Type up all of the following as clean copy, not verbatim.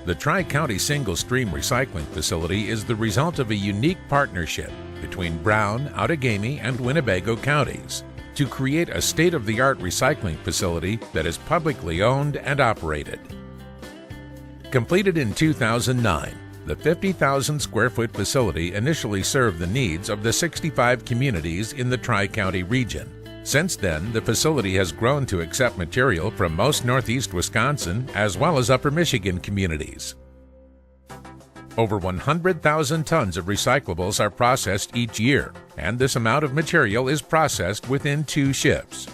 The Tri-County Single Stream Recycling Facility is the result of a unique partnership between Brown, Outagamie, and Winnebago counties to create a state-of-the-art recycling facility that is publicly owned and operated. Completed in 2009, the 50,000 square foot facility initially served the needs of the 65 communities in the Tri-County region. Since then, the facility has grown to accept material from most northeast Wisconsin as well as upper Michigan communities. Over 100,000 tons of recyclables are processed each year, and this amount of material is processed within 2 shifts.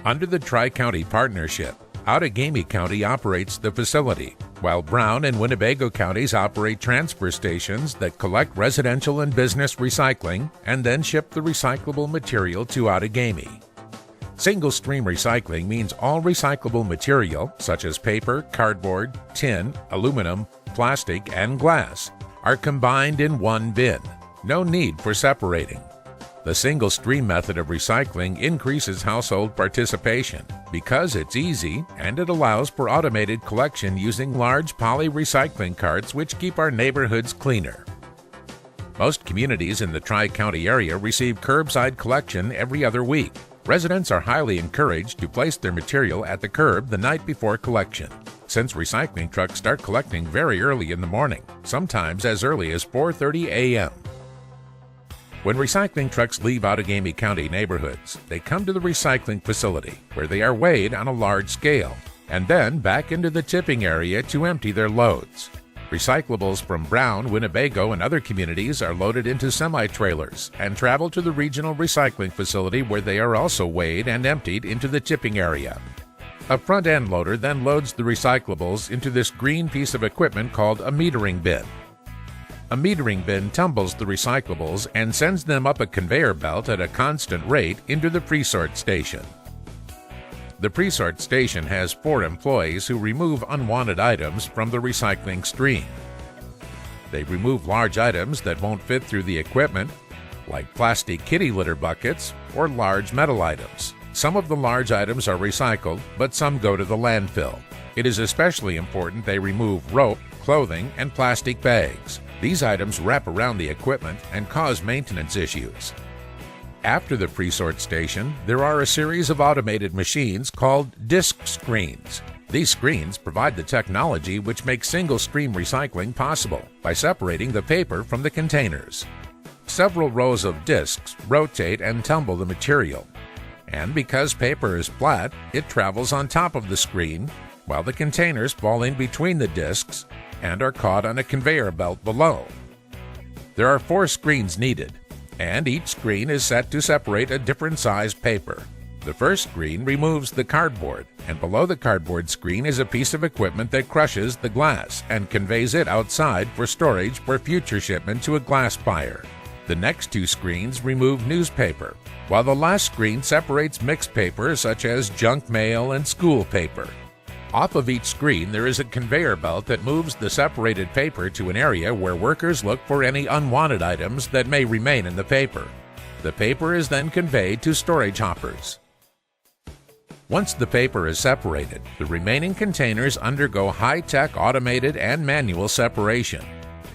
Under the Tri-County Partnership, Outagamie County operates the facility, while Brown and Winnebago counties operate transfer stations that collect residential and business recycling and then ship the recyclable material to Outagamie. Single-stream recycling means all recyclable material, such as paper, cardboard, tin, aluminum, plastic, and glass, are combined in one bin. No need for separating. The single-stream method of recycling increases household participation because it's easy and it allows for automated collection using large poly recycling carts which keep our neighborhoods cleaner. Most communities in the Tri-County area receive curbside collection every other week. Residents are highly encouraged to place their material at the curb the night before collection, since recycling trucks start collecting very early in the morning, sometimes as early as 4:30 a.m. When recycling trucks leave Outagamie County neighborhoods, they come to the recycling facility, where they are weighed on a large scale, and then back into the tipping area to empty their loads. Recyclables from Brown, Winnebago, and other communities are loaded into semi-trailers and travel to the regional recycling facility where they are also weighed and emptied into the tipping area. A front-end loader then loads the recyclables into this green piece of equipment called a metering bin. A metering bin tumbles the recyclables and sends them up a conveyor belt at a constant rate into the presort station. The presort station has 4 employees who remove unwanted items from the recycling stream. They remove large items that won't fit through the equipment, like plastic kitty litter buckets or large metal items. Some of the large items are recycled, but some go to the landfill. It is especially important they remove rope, clothing, and plastic bags. These items wrap around the equipment and cause maintenance issues. After the presort station, there are a series of automated machines called disc screens. These screens provide the technology which makes single-stream recycling possible by separating the paper from the containers. Several rows of discs rotate and tumble the material, and because paper is flat, it travels on top of the screen, while the containers fall in between the discs and are caught on a conveyor belt below. There are 4 screens needed, and each screen is set to separate a different size paper. The first screen removes the cardboard, and below the cardboard screen is a piece of equipment that crushes the glass and conveys it outside for storage for future shipment to a glass buyer. The next 2 screens remove newspaper, while the last screen separates mixed paper such as junk mail and school paper. Off of each screen, there is a conveyor belt that moves the separated paper to an area where workers look for any unwanted items that may remain in the paper. The paper is then conveyed to storage hoppers. Once the paper is separated, the remaining containers undergo high-tech automated and manual separation.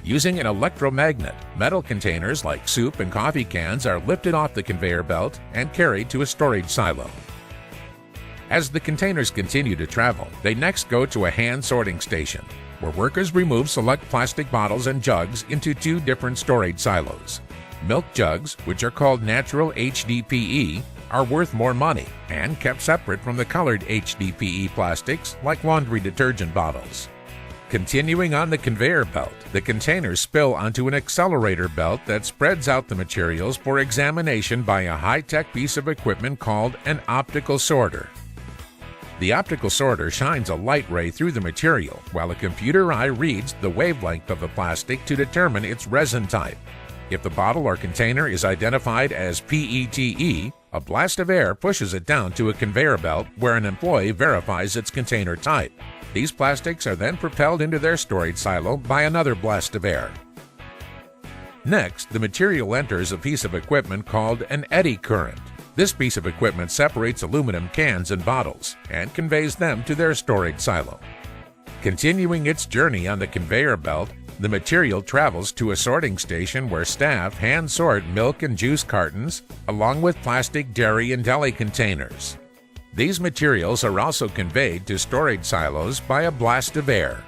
Using an electromagnet, metal containers like soup and coffee cans are lifted off the conveyor belt and carried to a storage silo. As the containers continue to travel, they next go to a hand sorting station, where workers remove select plastic bottles and jugs into 2 different storage silos. Milk jugs, which are called natural HDPE, are worth more money and kept separate from the colored HDPE plastics like laundry detergent bottles. Continuing on the conveyor belt, the containers spill onto an accelerator belt that spreads out the materials for examination by a high-tech piece of equipment called an optical sorter. The optical sorter shines a light ray through the material, while a computer eye reads the wavelength of the plastic to determine its resin type. If the bottle or container is identified as PETE, a blast of air pushes it down to a conveyor belt where an employee verifies its container type. These plastics are then propelled into their storage silo by another blast of air. Next, the material enters a piece of equipment called an eddy current. This piece of equipment separates aluminum cans and bottles and conveys them to their storage silo. Continuing its journey on the conveyor belt, the material travels to a sorting station where staff hand sort milk and juice cartons, along with plastic dairy and deli containers. These materials are also conveyed to storage silos by a blast of air.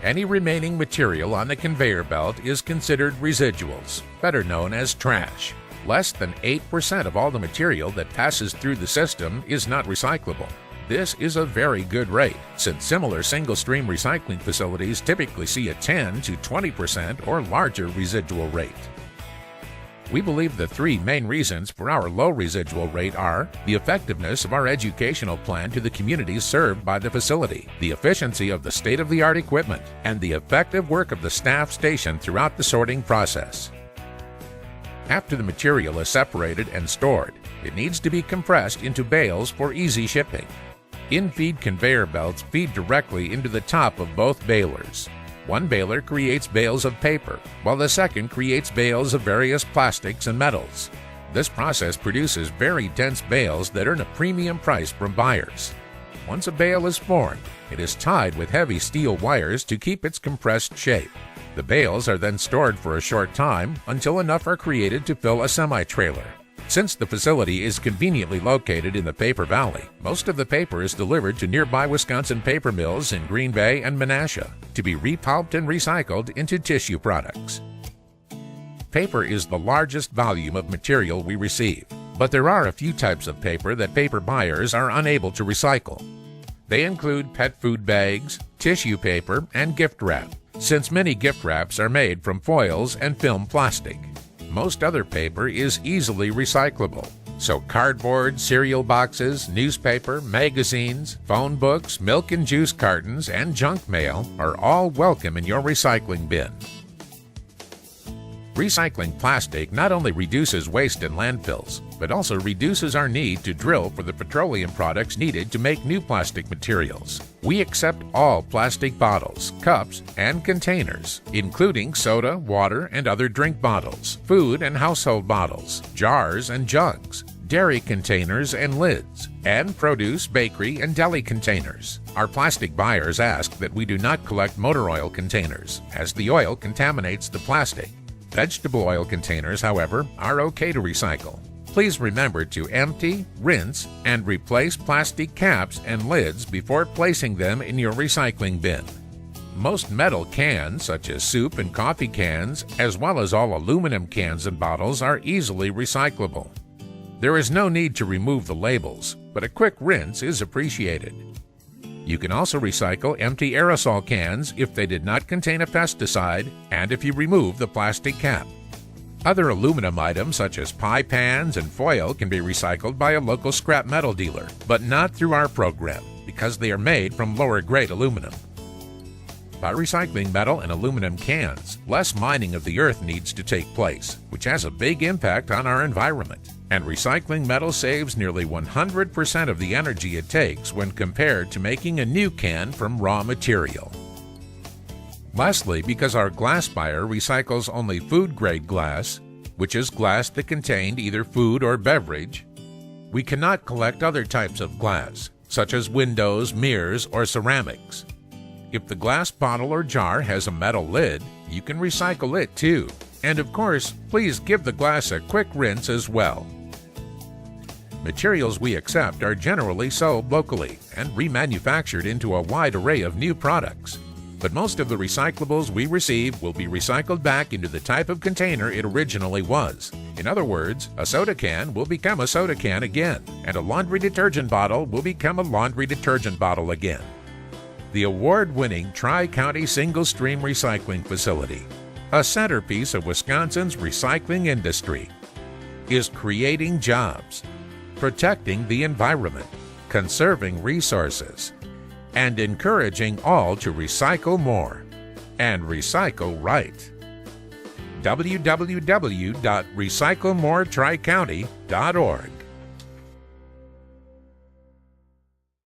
Any remaining material on the conveyor belt is considered residuals, better known as trash. Less than 8% of all the material that passes through the system is not recyclable. This is a very good rate, since similar single-stream recycling facilities typically see a 10 to 20% or larger residual rate. We believe the three main reasons for our low residual rate are the effectiveness of our educational plan to the communities served by the facility, the efficiency of the state-of-the-art equipment, and the effective work of the staff station throughout the sorting process. After the material is separated and stored, it needs to be compressed into bales for easy shipping. In-feed conveyor belts feed directly into the top of both balers. One baler creates bales of paper, while the second creates bales of various plastics and metals. This process produces very dense bales that earn a premium price from buyers. Once a bale is formed, it is tied with heavy steel wires to keep its compressed shape. The bales are then stored for a short time until enough are created to fill a semi-trailer. Since the facility is conveniently located in the Paper Valley, most of the paper is delivered to nearby Wisconsin paper mills in Green Bay and Menasha to be repulped and recycled into tissue products. Paper is the largest volume of material we receive, but there are a few types of paper that paper buyers are unable to recycle. They include pet food bags, tissue paper, and gift wrap, since many gift wraps are made from foils and film plastic. Most other paper is easily recyclable, so cardboard, cereal boxes, newspaper, magazines, phone books, milk and juice cartons, and junk mail are all welcome in your recycling bin. Recycling plastic not only reduces waste in landfills, but also reduces our need to drill for the petroleum products needed to make new plastic materials. We accept all plastic bottles, cups, and containers, including soda, water, and other drink bottles, food and household bottles, jars and jugs, dairy containers and lids, and produce, bakery, and deli containers. Our plastic buyers ask that we do not collect motor oil containers, as the oil contaminates the plastic. Vegetable oil containers, however, are okay to recycle. Please remember to empty, rinse, and replace plastic caps and lids before placing them in your recycling bin. Most metal cans, such as soup and coffee cans, as well as all aluminum cans and bottles, are easily recyclable. There is no need to remove the labels, but a quick rinse is appreciated. You can also recycle empty aerosol cans if they did not contain a pesticide and if you remove the plastic cap. Other aluminum items such as pie pans and foil can be recycled by a local scrap metal dealer, but not through our program because they are made from lower grade aluminum. By recycling metal and aluminum cans, less mining of the earth needs to take place, which has a big impact on our environment. And recycling metal saves nearly 100% of the energy it takes when compared to making a new can from raw material. Lastly, because our glass buyer recycles only food-grade glass, which is glass that contained either food or beverage, we cannot collect other types of glass, such as windows, mirrors, or ceramics. If the glass bottle or jar has a metal lid, you can recycle it too. And of course, please give the glass a quick rinse as well. Materials we accept are generally sold locally and remanufactured into a wide array of new products. But most of the recyclables we receive will be recycled back into the type of container it originally was. In other words, a soda can will become a soda can again, and a laundry detergent bottle will become a laundry detergent bottle again. The award-winning Tri-County Single Stream Recycling Facility, a centerpiece of Wisconsin's recycling industry, is creating jobs, protecting the environment, conserving resources, and encouraging all to recycle more and recycle right. www.recyclemoretricounty.org